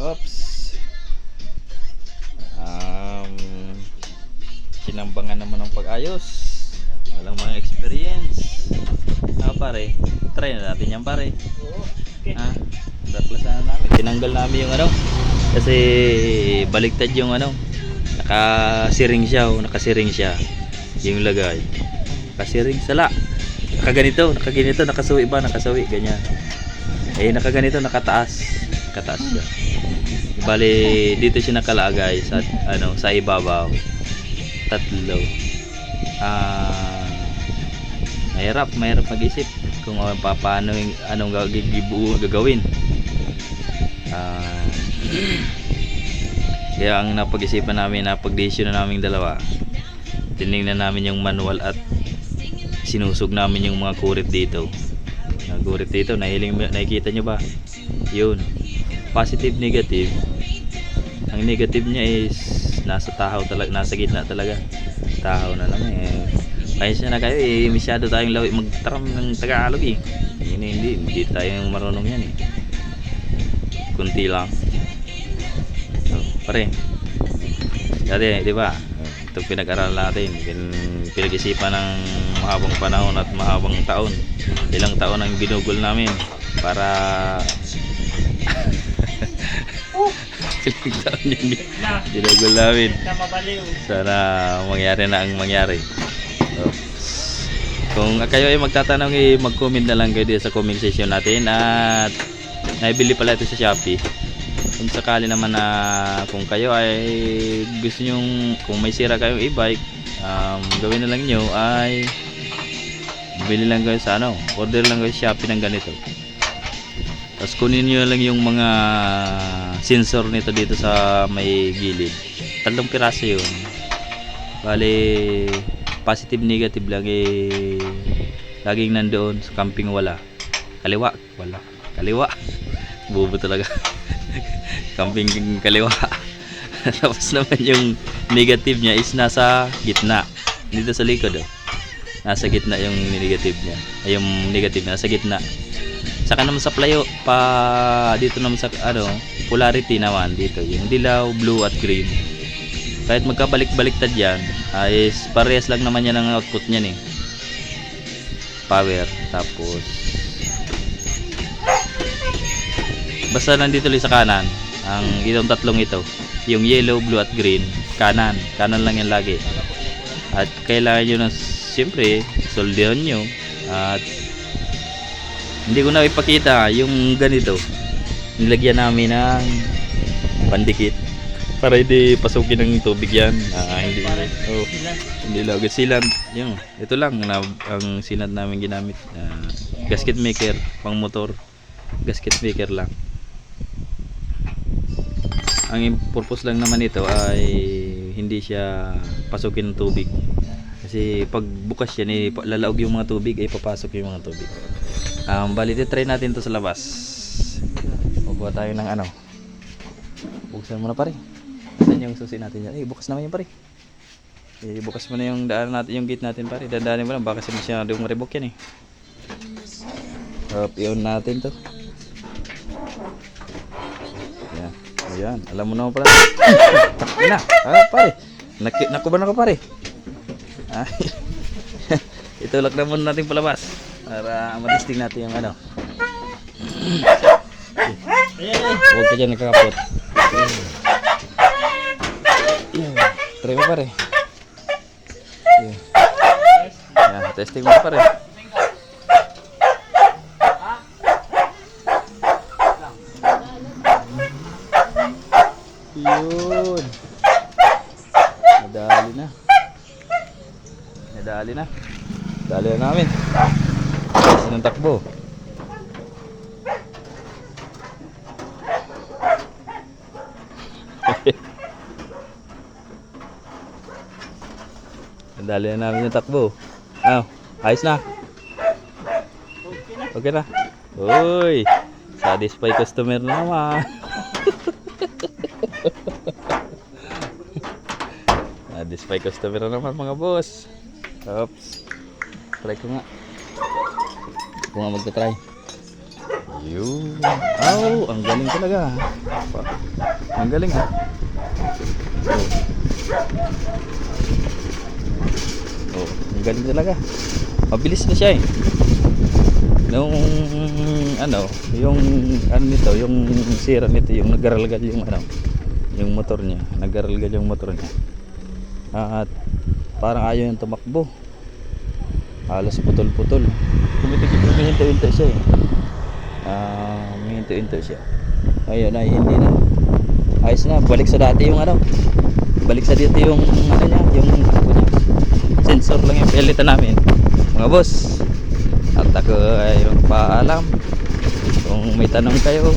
Oops. Sinambangan naman ng pag-ayos. Walang mga experience. Pare, try na natin yan pare. Okay. Daklasan na namin. Tinanggal namin yung ano. Kasi baliktad yung ano. Nakasiring siya. Yung lagay. Nakasiring sala. Nakaganito, nakasuwi ba? Nakasawi, ganyan. Nakaganito, nakataas siya. Bali, dito siya nakalagay sa ano, sa ibabaw. Tatlo. Mahirap mag-isip kung paano anong gagawin. Kaya ang napag-isipan namin, napag-desisyon na naming dalawa. Tinignan namin yung manual at sinusog namin yung mga kurit dito. Nakikita nyo ba? Yun. Positive, negative. Ang negative niya is nasa gitna talaga. Tahaw na lang Kaya siya na kayo masyado tayong lawi magtaram ng Tagalog hindi tayo marunong yan kunti lang. So, pare. Dati, di ba? Itong pinag-aralan natin, pinag-isipan ng mahabang panahon at mahabang taon. Ilang taon ang ginugol namin para ilang taon yung ginugol namin. Sana mangyari na ang mangyari. Kung kayo ay magtatanong, mag-comment na lang kayo dito sa comment section natin. At naibili pala ito sa Shopee. Kung sakali naman na kung kayo ay gusto nyong, kung may sira kayong e-bike, gawin na lang nyo ay bili lang kayo sa ano, order lang kayo sa Shopee ng ganito. Tapos kunin nyo lang yung mga sensor nito dito sa may gilid. 3 piraso yun. Bali positive, negative lang laging nandoon. Sa camping wala. Kaliwa bubo talaga. Camping kaliwa. Tapos naman yung negative niya is nasa gitna. Dito sa likod nasa gitna yung negative niya. Ay, yung negative niya nasa gitna. Saka naman sa playo dito naman sa ano, polarity naman dito. Yung dilaw, blue at green. Kahit magkabalik-baliktad yan, is parehas lang naman yan ang output niyan power. Tapos basta nandito lang sa kanan ang itong tatlong ito, yung yellow, blue at green, kanan lang yan lagi. At kailangan nyo na siyempre soldehan nyo. At hindi ko na ipakita yung ganito, nilagyan namin ng pandikit para hindi pasukin ng tubig yan. Hindi lang sealant yung ito lang ang sealant namin ginamit. Gasket maker pang motor, gasket maker lang. Ang purpose lang naman ito ay hindi siya pasukin ng tubig, kasi pag bukas yan lalaog yung mga tubig, papasok yung mga tubig. Bali try natin to sa labas. Magbuha tayo ng ano, buksan mo na pare. Saan yung susi natin yan? Bukas naman yung pare. Bukas mo na yung daan natin, yung gate natin pare. Dandaanin mo lang, baka kasi masyadong maribok yan i-on natin to. Ayan, alam mo naman pala. Takbo na. Pare. Nakuban ako pare. Itulak na muna natin palabas para matesting natin yung ano. Huwag ka dyan nakakapot. Try mo pare. Ayan, testing mo pare. Yun. Nadali na. Dali na namin. Kasi ng takbo. Nadali na namin yung takbo. Ayos na. Okay na. Uy, satisfy customer na naman. Satisfy customer na naman mga boss. Oops. Try ko nga. Ako nga magta-try. Yun. Oh, ang galing talaga. Ang galing ha. Oh, ang galing talaga. Mabilis na siya eh. Nung yung nito, yung sira nito, yung nagaralgal yung yung motor niya, nagaralgal yung motor niya. At parang ayaw yung tumakbo. Halos putol-putol. Humihinto-hinto siya eh. Humihinto-hinto siya. Ayun ay hindi na. Ayos na, balik sa dati yung balik sa dito yung niya, yung niya. Sensor lang yung pilitan namin. Mga boss. At ako ay magpaalam. Kung may tanong kayo.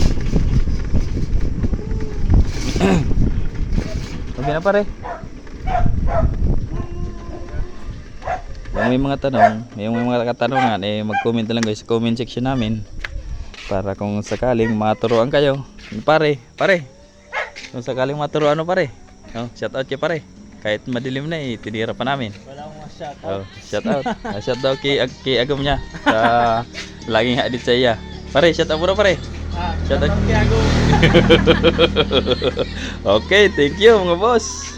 Sabi na pare. Kung may mga tanong, yung may mga katanungan, mag-comment na lang guys sa comment section namin. Para kung sakaling maturuan kayo. Pare. Kung sakaling maturuan pare. Shout out kay pare. Kahit madilim na tinira pa namin. Wala akong shout out. Shout out. Shout out kay agam niya sa laging hadit sa iya. Pare, shout out muna pare. Shout out kay Ago. Okay, thank you mga boss.